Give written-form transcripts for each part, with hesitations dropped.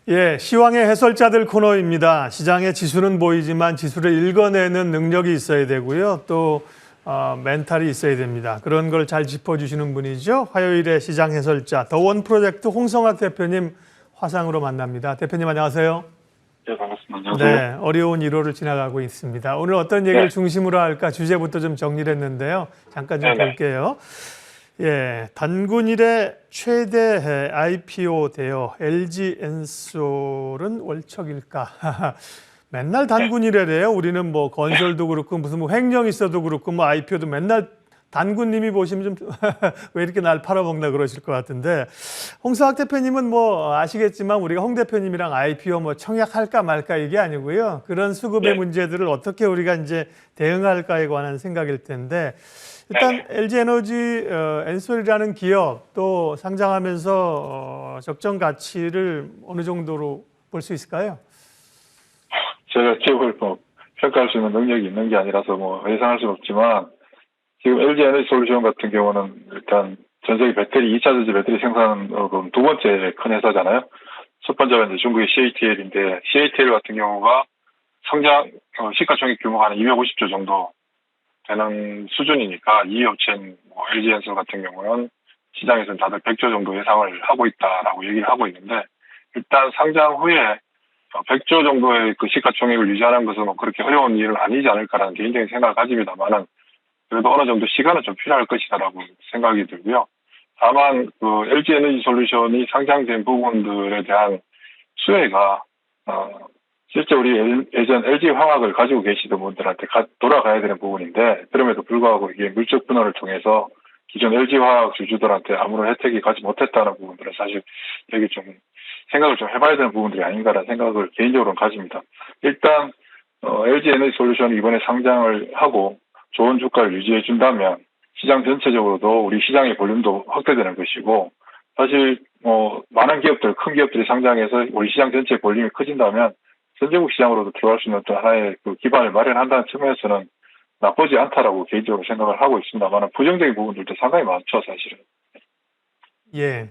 예, 시황의 해설자들 코너입니다. 시장의 지수는 보이지만 지수를 읽어내는 능력이 있어야 되고요. 또 멘탈이 있어야 됩니다. 그런 걸 잘 짚어주시는 분이죠. 화요일의 시장 해설자 더원 프로젝트 홍성학 대표님 화상으로 만납니다. 대표님 안녕하세요. 네, 반갑습니다. 안녕하세요. 네, 어려운 1호를 지나가고 있습니다. 오늘 어떤 얘기를 네. 중심으로 할까 주제부터 좀 정리를 했는데요. 잠깐 좀 네네. 볼게요. 예, 단군 이래 최대 IPO 대여 LG 엔솔은 월척일까? 맨날 단군 이래래요. 우리는 뭐 건설도 그렇고 무슨 뭐 횡령 있어도 그렇고 뭐 IPO도 맨날 단군님이 보시면 좀 왜 이렇게 날 팔아먹나 그러실 것 같은데 홍성학 대표님은 뭐 아시겠지만 우리가 홍 대표님이랑 IPO 뭐 청약할까 말까 이게 아니고요. 그런 수급의 네. 문제들을 어떻게 우리가 이제 대응할까에 관한 생각일 텐데 일단 LG에너지 엔솔이라는 기업 또 상장하면서 적정 가치를 어느 정도로 볼 수 있을까요? 제가 기업을 뭐 평가할 수 있는 능력이 있는 게 아니라서 뭐 예상할 수는 없지만 지금 LG 에너지 솔루션 같은 경우는 일단 전 세계 배터리 2차 전지 배터리 생산 두 번째 큰 회사잖아요. 첫 번째가 이제 중국의 CATL인데 CATL 같은 경우가 성장 시가총액 규모가 한 250조 정도 되는 수준이니까 이 업체인 뭐 LG 엔솔 같은 경우는 시장에서는 다들 100조 정도 예상을 하고 있다라고 얘기를 하고 있는데 일단 상장 후에 100조 정도의 그 시가총액을 유지하는 것은 뭐 그렇게 어려운 일은 아니지 않을까라는 개인적인 생각을 가집니다만은 그래도 어느 정도 시간은 좀 필요할 것이다라고 생각이 들고요. 다만 그 LG 에너지 솔루션이 상장된 부분들에 대한 수혜가 실제 우리 예전 LG 화학을 가지고 계시던 분들한테 돌아가야 되는 부분인데 그럼에도 불구하고 이게 물적 분할을 통해서 기존 LG 화학 주주들한테 아무런 혜택이 가지 못했다는 부분들은 사실 되게 좀 생각을 좀 해봐야 되는 부분들이 아닌가라는 생각을 개인적으로는 가집니다. 일단 LG 에너지 솔루션이 이번에 상장을 하고 좋은 주가를 유지해 준다면 시장 전체적으로도 우리 시장의 볼륨도 확대되는 것이고 사실 많은 기업들, 큰 기업들이 상장해서 우리 시장 전체의 볼륨이 커진다면 선진국 시장으로도 들어갈 수 있는 또 하나의 그 기반을 마련한다는 측면에서는 나쁘지 않다라고 개인적으로 생각을 하고 있습니다만 부정적인 부분들도 상당히 많죠, 사실은. 예.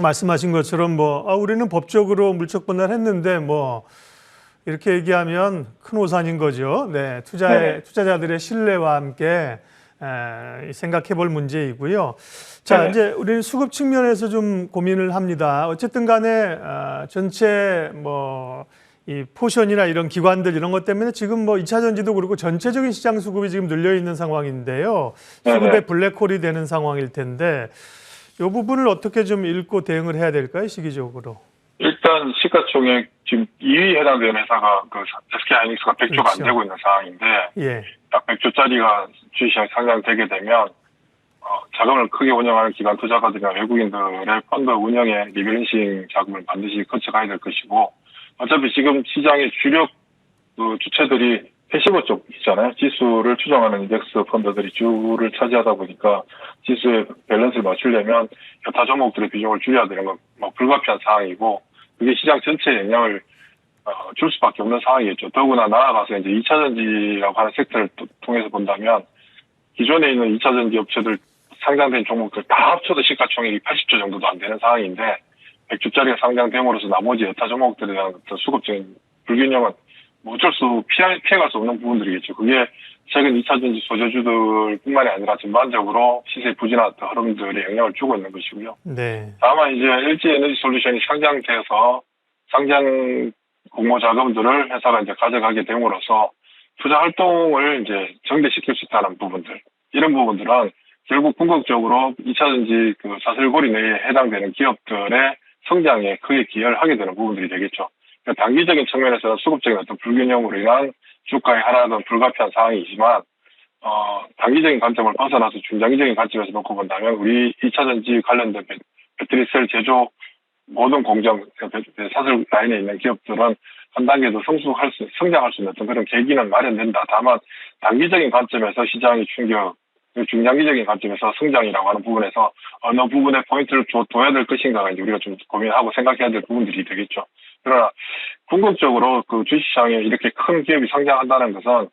말씀하신 것처럼 우리는 법적으로 물적 분할했는데 이렇게 얘기하면 큰 오산인 거죠. 네, 투자자들의 신뢰와 함께 생각해 볼 문제이고요. 자, 이제 우리는 수급 측면에서 좀 고민을 합니다. 어쨌든 간에 전체 이 포션이나 이런 기관들 이런 것 때문에 지금 2차 전지도 그렇고 전체적인 시장 수급이 지금 눌려 있는 상황인데요. 수급의 블랙홀이 되는 상황일 텐데 이 부분을 어떻게 좀 읽고 대응을 해야 될까요, 시기적으로? 일단 시가총액 지금 2위 해당되는 회사가 그 SK하이닉스가 100조가 그렇죠. 안 되고 있는 상황인데 예. 약 100조짜리가 주식시장에 상장되게 되면 자금을 크게 운영하는 기관 투자가들이나 외국인들의 펀드 운영에 리밸런싱 자금을 반드시 거쳐가야 될 것이고 어차피 지금 시장의 주력 주체들이 패시브 쪽이잖아요. 지수를 추정하는 인덱스 펀드들이 주를 차지하다 보니까 지수의 밸런스를 맞추려면 여타 종목들의 비중을 줄여야 되는 건 불가피한 상황이고 그게 시장 전체에 영향을 줄 수밖에 없는 상황이겠죠. 더구나 나아가서 이제 2차 전지라고 하는 섹터를 통해서 본다면 기존에 있는 2차 전지 업체들 상장된 종목들 다 합쳐도 시가총액이 80조 정도도 안 되는 상황인데 100조짜리가 상장됨으로써 나머지 여타 종목들에 대한 어떤 수급적인 불균형은 어쩔 수 피해갈 수 없는 부분들이겠죠. 그게 최근 2차 전지 소재주들뿐만이 아니라 전반적으로 시세 부진한 흐름들에 영향을 주고 있는 것이고요. 네. 다만 이제 LG 에너지 솔루션이 상장돼서 상장 공모 자금들을 회사가 이제 가져가게 됨으로써 투자 활동을 이제 정대시킬 수 있다는 부분들 이런 부분들은 결국 궁극적으로 2차 전지 그 사슬고리 내에 해당되는 기업들의 성장에 크게 기여를 하게 되는 부분들이 되겠죠. 그러니까 단기적인 측면에서는 수급적인 어떤 불균형으로 인한 주가의 하락은 불가피한 상황이지만 단기적인 관점을 벗어나서 중장기적인 관점에서 놓고 본다면 우리 2차 전지 관련된 배터리 셀 제조 모든 공정 사슬 라인에 있는 기업들은 한 단계 더 성장할 수 있는 어떤 그런 계기는 마련된다. 다만 단기적인 관점에서 시장의 충격, 중장기적인 관점에서 성장이라고 하는 부분에서 어느 부분에 포인트를 둬야 될 것인가가 이제 우리가 좀 고민하고 생각해야 될 부분들이 되겠죠. 그러나 궁극적으로 그 주식시장에 이렇게 큰 기업이 상장한다는 것은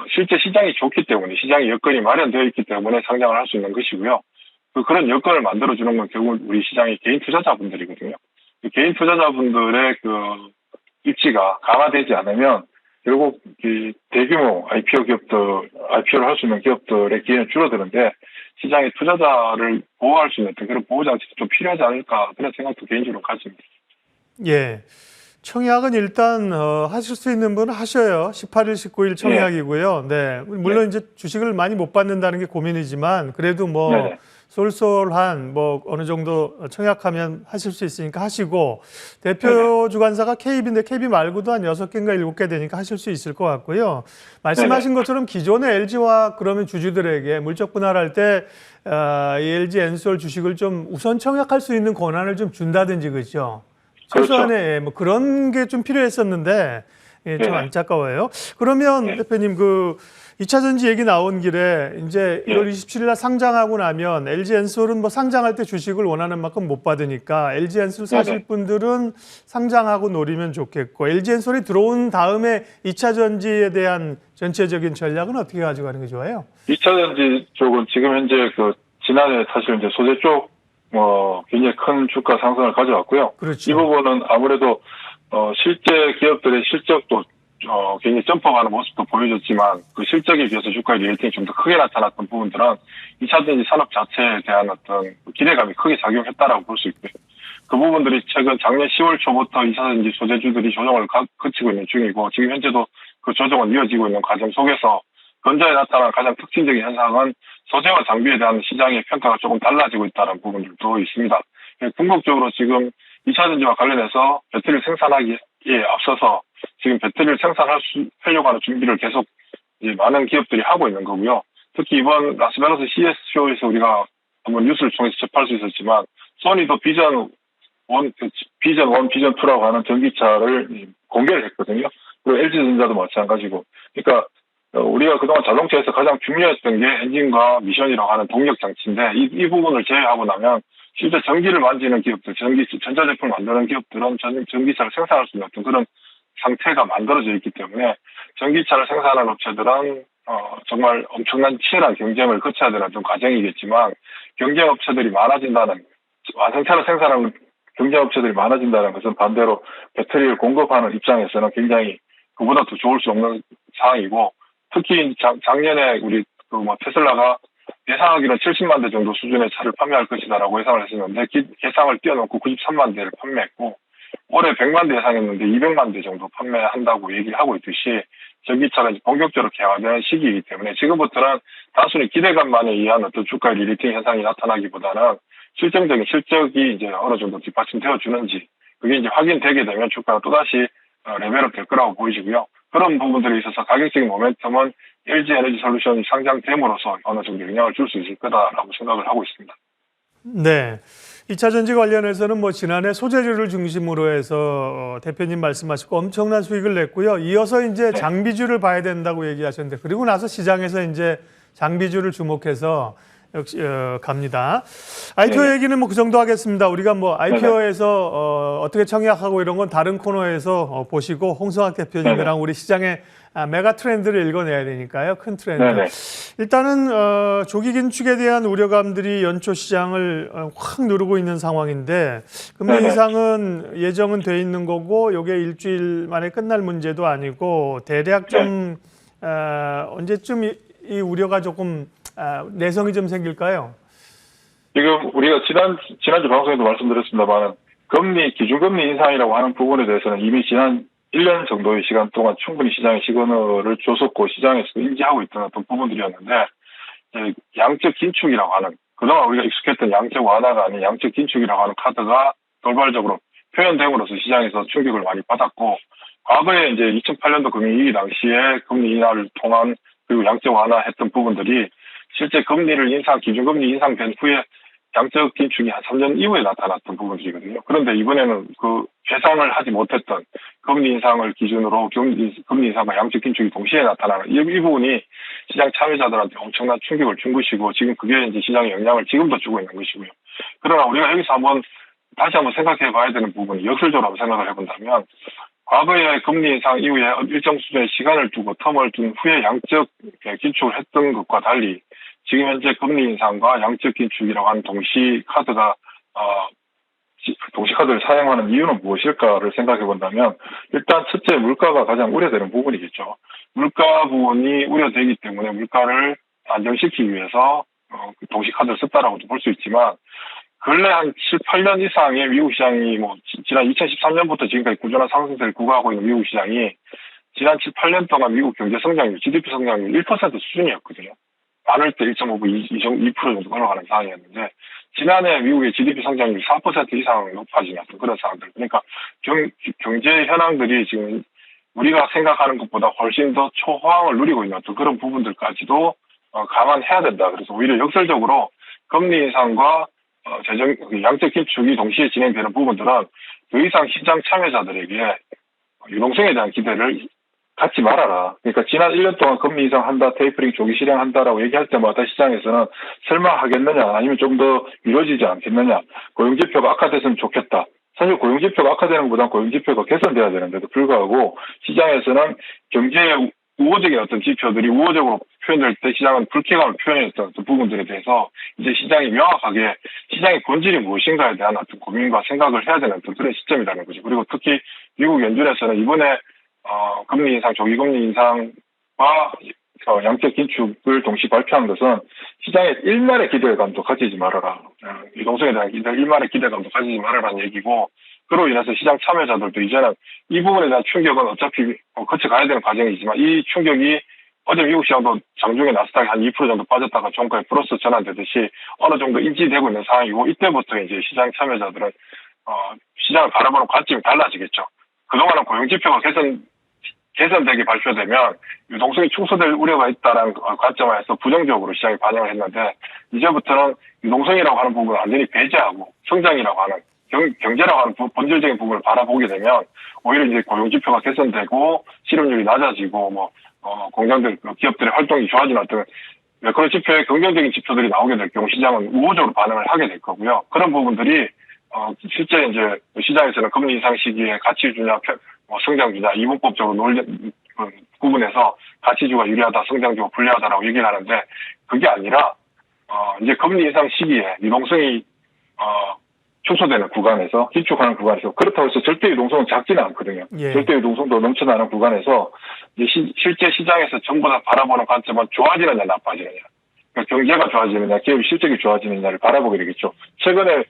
실제 시장이 좋기 때문에 시장의 여건이 마련되어 있기 때문에 상장을 할 수 있는 것이고요. 그런 여건을 만들어주는 건 결국 우리 시장의 개인 투자자분들이거든요. 그 개인 투자자분들의 그 입지가 강화되지 않으면 결국 이 대규모 IPO 기업들, IPO를 할 수 있는 기업들의 기회는 줄어드는데 시장의 투자자를 보호할 수 있는 그런 보호 장치도 좀 필요하지 않을까 그런 생각도 개인적으로 가집니다. 예. 청약은 일단 하실 수 있는 분은 하셔요. 18일, 19일 청약이고요. 네. 물론 이제 주식을 많이 못 받는다는 게 고민이지만 그래도 뭐 네네. 쏠쏠한 뭐 어느 정도 청약하면 하실 수 있으니까 하시고 대표 네네. 주관사가 KB인데 KB 말고도 한 6개인가 7개 되니까 하실 수 있을 것 같고요. 말씀하신 네네. 것처럼 기존의 LG화 그러면 주주들에게 물적 분할할 때 이 LG 엔솔 주식을 좀 우선 청약할 수 있는 권한을 좀 준다든지 그렇죠. 그렇죠. 최소한의 뭐 그런 게 좀 필요했었는데 예, 좀 네네. 안타까워요. 그러면 네. 대표님 그 2차 전지 얘기 나온 길에 이제 1월 예. 27일 날 상장하고 나면 LG 엔솔은 뭐 상장할 때 주식을 원하는 만큼 못 받으니까 LG 엔솔 사실 네네. 분들은 상장하고 노리면 좋겠고 LG 엔솔이 들어온 다음에 2차 전지에 대한 전체적인 전략은 어떻게 가져가는 게 좋아요? 2차 전지 쪽은 지금 현재 그 지난해 사실 이제 소재 쪽 굉장히 큰 주가 상승을 가져왔고요. 이 그렇죠. 부분은 아무래도 실제 기업들의 실적도 굉장히 점프하는 모습도 보여줬지만 그 실적에 비해서 주가의 레이팅이 좀 더 크게 나타났던 부분들은 2차 전지 산업 자체에 대한 어떤 기대감이 크게 작용했다라고 볼 수 있고요. 그 부분들이 최근 작년 10월 초부터 2차 전지 소재주들이 조정을 거치고 있는 중이고 지금 현재도 그 조정은 이어지고 있는 과정 속에서 근저에 나타난 가장 특징적인 현상은 소재와 장비에 대한 시장의 평가가 조금 달라지고 있다는 부분들도 있습니다. 궁극적으로 지금 2차 전지와 관련해서 배터리를 생산하기에 앞서서 지금 배터리를 하려고 하는 준비를 계속 이제 많은 기업들이 하고 있는 거고요. 특히 이번 라스베가스 CS쇼에서 우리가 한번 뉴스를 통해서 접할 수 있었지만 소니도 비전 1, 비전 2라고 하는 전기차를 공개를 했거든요. 그리고 LG전자도 마찬가지고. 그러니까 우리가 그동안 자동차에서 가장 중요했던 게 엔진과 미션이라고 하는 동력 장치인데 이 부분을 제외하고 나면 실제 전기를 만지는 기업들, 전자제품을 만드는 기업들은 전기차를 생산할 수 있는 어떤 그런 상태가 만들어져 있기 때문에 전기차를 생산하는 업체들은 정말 엄청난 치열한 경쟁을 거쳐야 되는 어떤 과정이겠지만 경쟁 업체들이 많아진다는 완성차를 생산하는 경쟁 업체들이 많아진다는 것은 반대로 배터리를 공급하는 입장에서는 굉장히 그보다 더 좋을 수 없는 상황이고 특히 작년에 우리 테슬라가 예상하기로는 70만 대 정도 수준의 차를 판매할 것이다라고 예상을 했었는데 예상을 뛰어넘고 93만 대를 판매했고 올해 100만 대 예상했는데 200만 대 정도 판매한다고 얘기를 하고 있듯이 전기차가 이제 본격적으로 개화되는 시기이기 때문에 지금부터는 단순히 기대감만에 의한 어떤 주가의 리리팅 현상이 나타나기보다는 실증적인 실적이 이제 어느 정도 뒷받침되어 주는지 그게 이제 확인되게 되면 주가가 또다시 레벨업 될 거라고 보이시고요. 그런 부분들에 있어서 가격적인 모멘텀은 LG 에너지 솔루션이 상장됨으로써 어느 정도 영향을 줄 수 있을 거다라고 생각을 하고 있습니다. 네. 2차 전지 관련해서는 뭐 지난해 소재주를 중심으로 해서 대표님 말씀하시고 엄청난 수익을 냈고요. 이어서 이제 네. 장비주를 봐야 된다고 얘기하셨는데 그리고 나서 시장에서 이제 장비주를 주목해서 역시 갑니다. IPO 네네. 얘기는 뭐 그 정도 하겠습니다. 우리가 뭐 IPO에서 어떻게 청약하고 이런 건 다른 코너에서 보시고 홍성학 대표님이랑 네네. 우리 시장의 메가 트렌드를 읽어내야 되니까요. 큰 트렌드. 네네. 일단은 조기 긴축에 대한 우려감들이 연초 시장을 확 누르고 있는 상황인데 금리 네네. 인상은 예정은 돼 있는 거고 이게 일주일 만에 끝날 문제도 아니고 대략 좀 언제쯤 이 우려가 조금 내성이 좀 생길까요? 지금 우리가 지난주 방송에도 말씀드렸습니다만 기준금리 인상이라고 하는 부분에 대해서는 이미 지난 1년 정도의 시간 동안 충분히 시장에 시그널을 줬었고 시장에서 인지하고 있던 어떤 부분들이었는데 양적 긴축이라고 하는 그동안 우리가 익숙했던 양적 완화가 아닌 양적 긴축이라고 하는 카드가 돌발적으로 표현됨으로써 시장에서 충격을 많이 받았고 과거에 이제 2008년도 금융위기 당시에 금리 인하를 통한 그리고 양적 완화했던 부분들이 실제 기준금리 인상된 후에 양적 긴축이 한 3년 이후에 나타났던 부분들이거든요. 그런데 이번에는 그 예상을 하지 못했던 금리 인상을 기준으로 금리 인상과 양적 긴축이 동시에 나타나는 이 부분이 시장 참여자들한테 엄청난 충격을 준 것이고 지금 그게 이제 시장에 영향을 지금도 주고 있는 것이고요. 그러나 우리가 여기서 다시 한번 생각해 봐야 되는 부분이 역설적으로 한번 생각을 해본다면 과거에 금리 인상 이후에 일정 수준의 시간을 두고 텀을 둔 후에 양적 긴축을 했던 것과 달리 지금 현재 금리 인상과 양적 긴축이라고 하는 동시 카드가 동시카드를 사용하는 이유는 무엇일까를 생각해 본다면 일단 첫째 물가가 가장 우려되는 부분이겠죠. 물가 부분이 우려되기 때문에 물가를 안정시키기 위해서 동시카드를 썼다라고도 볼 수 있지만 근래 한 7, 8년 이상의 미국 시장이 지난 2013년부터 지금까지 꾸준한 상승세를 구가하고 있는 미국 시장이 지난 7, 8년 동안 미국 경제 성장률, GDP 성장률 1% 수준이었거든요. 많을 때 1.5%, 2% 정도 올라가는 상황이었는데 지난해 미국의 GDP 성장률이 4% 이상 높아진 그런 상황들. 그러니까 경제 현황들이 지금 우리가 생각하는 것보다 훨씬 더 초호황을 누리고 있는 그런 부분들까지도 감안해야 된다. 그래서 오히려 역설적으로 금리 인상과 양적 긴축이 동시에 진행되는 부분들은 더 이상 시장 참여자들에게 유동성에 대한 기대를 갖지 말아라. 그러니까 지난 1년 동안 금리 인상한다, 테이퍼링 조기 실행한다라고 얘기할 때마다 시장에서는 설마 하겠느냐, 아니면 좀 더 미뤄지지 않겠느냐, 고용지표가 악화됐으면 좋겠다. 사실 고용지표가 악화되는 것보다는 고용지표가 개선돼야 되는데도 불구하고 시장에서는 경제의 우호적인 어떤 지표들이 우호적으로 표현될 때 시장은 불쾌감을 표현했던 어떤 부분들에 대해서 이제 시장이 명확하게 시장의 본질이 무엇인가에 대한 어떤 고민과 생각을 해야 되는 어떤 그런 시점이라는 거죠. 그리고 특히 미국 연준에서는 이번에 금리 인상, 조기 금리 인상과 양적 긴축을 동시에 발표한 것은 시장에 일말의 기대감도 가지지 말아라. 유동성에 대한 일말의 기대감도 가지지 말아라는 얘기고, 그로 인해서 시장 참여자들도 이제는 이 부분에 대한 충격은 어차피 거쳐가야 되는 과정이지만 이 충격이 어제 미국 시장도 장중에 나스닥이 한 2% 정도 빠졌다가 종가에 플러스 전환되듯이 어느 정도 인지되고 있는 상황이고, 이때부터 이제 시장 참여자들은 시장을 바라보는 관점이 달라지겠죠. 그동안은 고용지표가 개선되게 발표되면 유동성이 축소될 우려가 있다는 관점에서 부정적으로 시장이 반영을 했는데, 이제부터는 유동성이라고 하는 부분을 완전히 배제하고 성장이라고 하는 경제라고 하는 본질적인 부분을 바라보게 되면 오히려 이제 고용지표가 개선되고 실업률이 낮아지고 공장들, 기업들의 활동이 좋아지는 어떤 매크로 지표의 긍정적인 지표들이 나오게 될 경우 시장은 우호적으로 반응을 하게 될 거고요. 그런 부분들이 실제 이제 시장에서는 금리 인상 시기에 가치주냐, 성장주냐 이분법적으로 구분해서 가치주가 유리하다, 성장주가 불리하다라고 얘기를 하는데, 그게 아니라 이제 금리 인상 시기에 유동성이 축소되는 구간에서, 기축하는 구간에서, 그렇다고 해서 절대 유동성은 작지는 않거든요. 예. 절대 유동성도 넘쳐나는 구간에서 이제 실제 시장에서 전부 다 바라보는 관점은 좋아지느냐 나빠지느냐, 그러니까 경제가 좋아지느냐 기업의 실적이 좋아지느냐를 바라보게 되겠죠. 최근에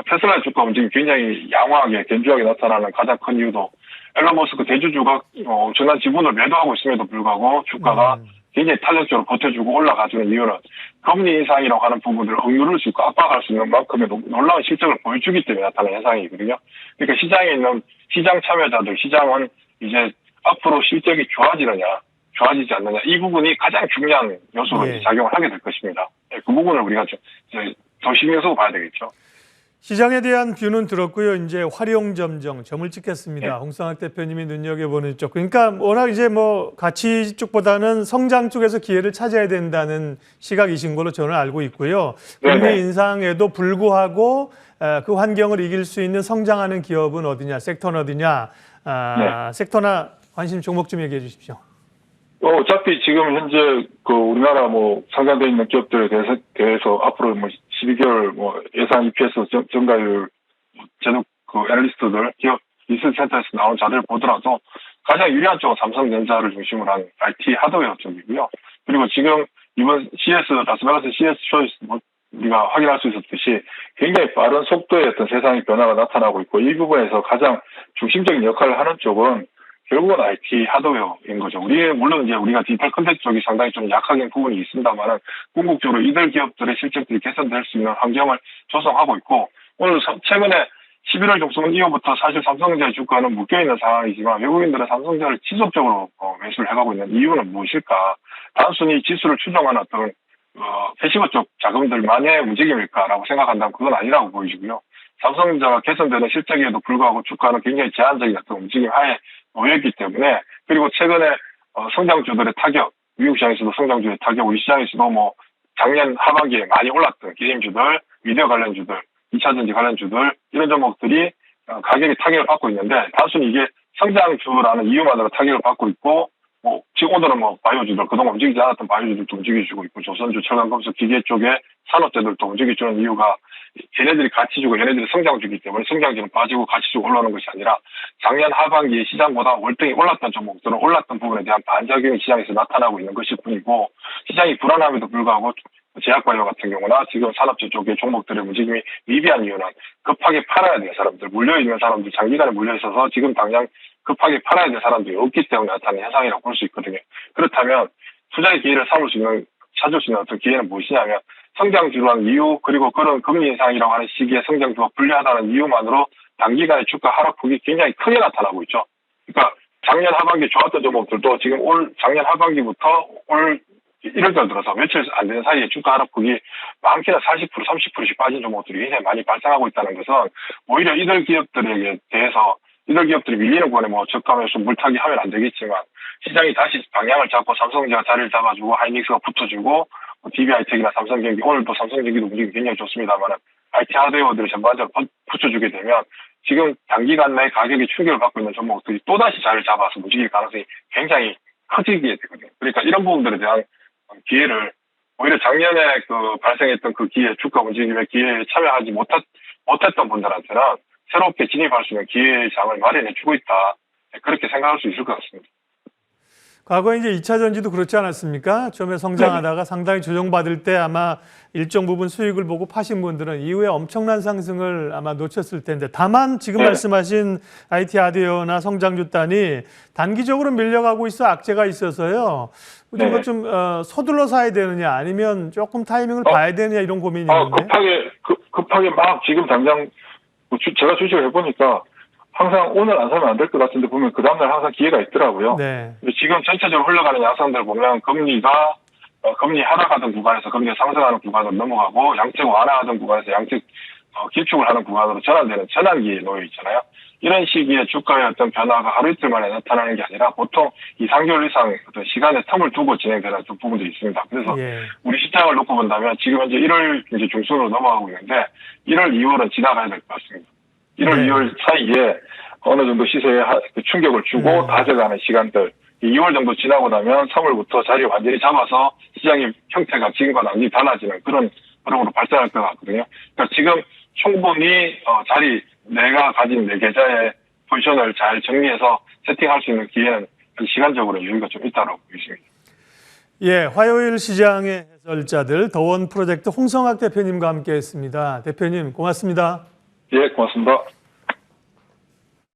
테슬라 주가 움직임이 굉장히 양호하게 견조하게 나타나는 가장 큰 이유도 앨런 머스크 대주주가 엄청난 지분을 매도하고 있음에도 불구하고 주가가 굉장히 탄력적으로 버텨주고 올라가주는 이유는 금리 인상이라고 하는 부분들을 억누를 수 있고 압박할 수 있는 만큼의 놀라운 실적을 보여주기 때문에 나타나는 현상이거든요. 그러니까 시장에 있는 시장 참여자들, 시장은 이제 앞으로 실적이 좋아지느냐 좋아지지 않느냐, 이 부분이 가장 중요한 요소로 예. 작용을 하게 될 것입니다. 그 부분을 우리가 더 신경 쓰고 봐야 되겠죠. 시장에 대한 뷰는 들었고요. 이제 활용점정, 점을 찍겠습니다. 네. 홍상학 대표님이 눈여겨보는 쪽. 그러니까 워낙 이제 가치 쪽보다는 성장 쪽에서 기회를 찾아야 된다는 시각이신 걸로 저는 알고 있고요. 금리 네네. 인상에도 불구하고 그 환경을 이길 수 있는 성장하는 기업은 어디냐, 섹터는 어디냐, 네. 섹터나 관심 종목 좀 얘기해 주십시오. 어차피 지금 현재 우리나라 상장되어 있는 기업들에 대해서 앞으로 12개월 예상 EPS 증가율 제도 애널리스트들 기업 리서치 센터에서 나온 자료를 보더라도 가장 유리한 쪽은 삼성전자를 중심으로 한 IT 하드웨어 쪽이고요. 그리고 지금 이번 라스베가스 CS 쇼에서 우리가 확인할 수 있었듯이 굉장히 빠른 속도의 어떤 세상의 변화가 나타나고 있고, 이 부분에서 가장 중심적인 역할을 하는 쪽은 결국은 IT 하드웨어인 거죠. 물론 이제 우리가 디지털 컨텐츠 쪽이 상당히 좀 약하긴 부분이 있습니다만은 궁극적으로 이들 기업들의 실적들이 개선될 수 있는 환경을 조성하고 있고, 오늘 최근에 11월 중순 이후부터 사실 삼성전자의 주가는 묶여있는 상황이지만 외국인들은 삼성전자를 지속적으로 매수를 해가고 있는 이유는 무엇일까? 단순히 지수를 추종하는 어떤 패시브 쪽 자금들만의 움직임일까라고 생각한다면 그건 아니라고 보이시고요. 삼성전자가 개선되는 실적에도 불구하고 주가는 굉장히 제한적인 어떤 움직임 하에 놓여있기 때문에, 그리고 최근에 성장주들의 타격, 미국 시장에서도 성장주의 타격, 우리 시장에서도 작년 하반기에 많이 올랐던 게임주들, 미디어 관련주들, 2차전지 관련주들, 이런 종목들이 가격이 타격을 받고 있는데, 단순히 이게 성장주라는 이유만으로 타격을 받고 있고, 지금 오늘은 바이오주들, 그동안 움직이지 않았던 바이오주들도 움직여주고 있고, 조선주, 철강금속, 기계 쪽에 산업재들도 움직여주는 이유가 얘네들이 가치 주고 얘네들이 성장 주기 때문에 성장주는 빠지고 가치 주고 올라오는 것이 아니라 작년 하반기에 시장보다 월등히 올랐던 종목들은 올랐던 부분에 대한 반작용이 시장에서 나타나고 있는 것일 뿐이고 시장이 불안함에도 불구하고 제약바이오 같은 경우나 지금 산업재 쪽의 종목들의 움직임이 미비한 이유는 급하게 팔아야 될 사람들, 물려있는 사람들, 장기간에 물려있어서 지금 당장 급하게 팔아야 될 사람들이 없기 때문에 나타나는 현상이라고 볼 수 있거든요. 그렇다면 투자의 기회를 찾을 수 있는 어떤 기회는 무엇이냐면 성장주라는 이유 그리고 그런 금리 인상이라고 하는 시기에 성장주가 불리하다는 이유만으로 단기간에 주가 하락폭이 굉장히 크게 나타나고 있죠. 그러니까 작년 하반기 좋았던 종목들도 지금 작년 하반기부터 올 1월달 들어서 며칠 안 되는 사이에 주가 하락폭이 많게는 40%, 30%씩 빠진 종목들이 굉장히 많이 발생하고 있다는 것은 오히려 이들 기업들에게 대해서 이들 기업들이 밀리는 거에 뭐 저가면서 물타기 하면 안 되겠지만 시장이 다시 방향을 잡고 삼성전자 자리를 잡아주고 하이닉스가 붙어주고 DB하이텍이나 삼성전기 오늘도 삼성전기도 움직임이 굉장히 좋습니다만 IT 하드웨어들을 전반적으로 붙여주게 되면 지금 단기간 내 가격이 충격을 받고 있는 종목들이 또다시 자리를 잡아서 움직일 가능성이 굉장히 커지게 되거든요. 그러니까 이런 부분들에 대한 기회를 오히려 작년에 발생했던 그 기회, 주가 움직임의 기회에 참여하지 못했던 분들한테는 새롭게 진입할 수 있는 기회의 장을 마련해주고 있다. 그렇게 생각할 수 있을 것 같습니다. 과거에 이제 2차 전지도 그렇지 않았습니까? 처음에 성장하다가 상당히 조정받을 때 아마 일정 부분 수익을 보고 파신 분들은 이후에 엄청난 상승을 아마 놓쳤을 텐데 다만 지금 말씀하신 IT 하드웨어나 성장주 단이 단기적으로 밀려가고 있어 악재가 있어서요. 이거 좀 서둘러 사야 되느냐 아니면 조금 타이밍을 봐야 되느냐 이런 고민이 있는데. 급하게 막 지금 당장 제가 주식을 해보니까 항상 오늘 안 사면 안 될 것 같은데 보면 그 다음날 항상 기회가 있더라고요. 네. 지금 전체적으로 흘러가는 양상들 보면 금리 하락하던 구간에서 금리가 상승하는 구간으로 넘어가고 양적 완화하던 구간에서 양적 길축을 하는 구간으로 전환되는 전환기에 놓여 있잖아요. 이런 시기에 주가의 어떤 변화가 하루 이틀 만에 나타나는 게 아니라 보통 2, 3개월 이상 어떤 시간의 텀을 두고 진행되는 부분도 있습니다. 그래서 우리 시장을 놓고 본다면 지금 현재 1월 이제 중순으로 넘어가고 있는데 1월, 2월은 지나가야 될 것 같습니다. 1월, 2월 사이에 어느 정도 시세에 충격을 주고 다져가는 시간들 2월 정도 지나고 나면 3월부터 자리를 완전히 잡아서 시장의 형태가 지금과 완전히 달라지는 그런 흐름으로 발전할 것 같거든요. 그러니까 지금 충분히 내가 가진 내 계좌의 포지션을 잘 정리해서 세팅할 수 있는 기회는 시간적으로 여유가 좀 있다고 보입니다. 예, 화요일 시장의 해설자들 더원 프로젝트 홍성학 대표님과 함께했습니다. 대표님 고맙습니다. 예, 고맙습니다.